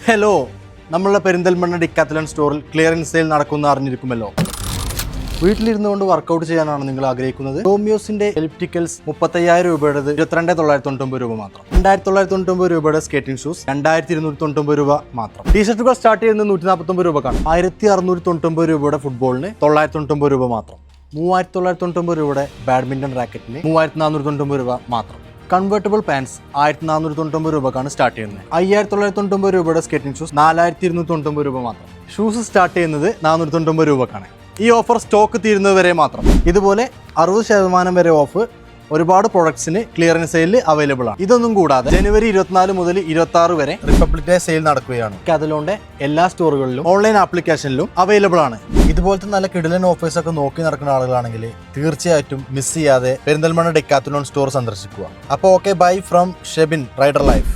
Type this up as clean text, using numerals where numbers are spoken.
Hello, നമ്മളുടെ പെരിന്തൽമണ്ണ ഡിക്കാത്തലോൺ സ്റ്റോറിൽ clearance sale നടക്കുന്ന അറിഞ്ഞിരിക്കുമല്ലോ. വീട്ടിലിരുന്നു കൊണ്ട് വർക്കൗട്ട് ചെയ്യാനാണ് നിങ്ങൾ ആഗ്രഹിക്കുന്നത്? ടോമിയോസിന്റെ എലിപ്റ്റിക്കൽസ് 35,000 രൂപയുടേത് 22,990 രൂപ മാത്രം. 2,990 രൂപയുടെ സ്കേറ്റിംഗ് ഷൂസ് 2,299 രൂപ മാത്രം. ടീഷർട്ടുകൾ സ്റ്റാർട്ട് ചെയ്യുന്നത് 149 രൂപക്കാണ്. 1,699 രൂപയുടെ ഫുട്ബോളിന് 990 രൂപ മാത്രം. 3,990 രൂപയുടെ ബാഡ്മിന്റൺ റാക്കറ്റിന് 3,490 രൂപ മാത്രം. കൺവേർട്ടബിൾ പാൻസ് 1,490 രൂപക്കാണ് സ്റ്റാർട്ട് ചെയ്യുന്നത്. 5,990 രൂപയുടെ സ്കേറ്റിംഗ് ഷൂസ് 4,290 രൂപ മാത്രം. ഷൂസ് സ്റ്റാർട്ട് ചെയ്യുന്നത് 490 രൂപക്കാണ്. ഈ ഓഫർ സ്റ്റോക്ക് തീരുന്നത് വരെ മാത്രം. ഇതുപോലെ 60% വരെ ഓഫ് ഒരുപാട് പ്രൊഡക്ട്സിന് ക്ലിയറൻസ് സെയിലിൽ അവൈലബിൾ ആണ്. ഇതൊന്നും കൂടാതെ ജനുവരി 24 മുതൽ 26 വരെ റിപ്പബ്ലിക് ഡേ സെയിൽ നടക്കുകയാണ്. ഡിക്കാത്തലോണിന്റെ എല്ലാ സ്റ്റോറുകളിലും ഓൺലൈൻ ആപ്ലിക്കേഷനിലും അവൈലബിൾ ആണ്. ഇതുപോലത്തെ നല്ല കിടിലൻ ഓഫേഴ്സ് ഒക്കെ നോക്കി നടക്കുന്ന ആളുകളാണെങ്കിൽ തീർച്ചയായിട്ടും മിസ് ചെയ്യാതെ പെരിന്തൽമണ്ണ ഡിക്കാത്തലോൺ സ്റ്റോർ സന്ദർശിക്കുക. അപ്പോൾ okay, bye from Shebin rider life.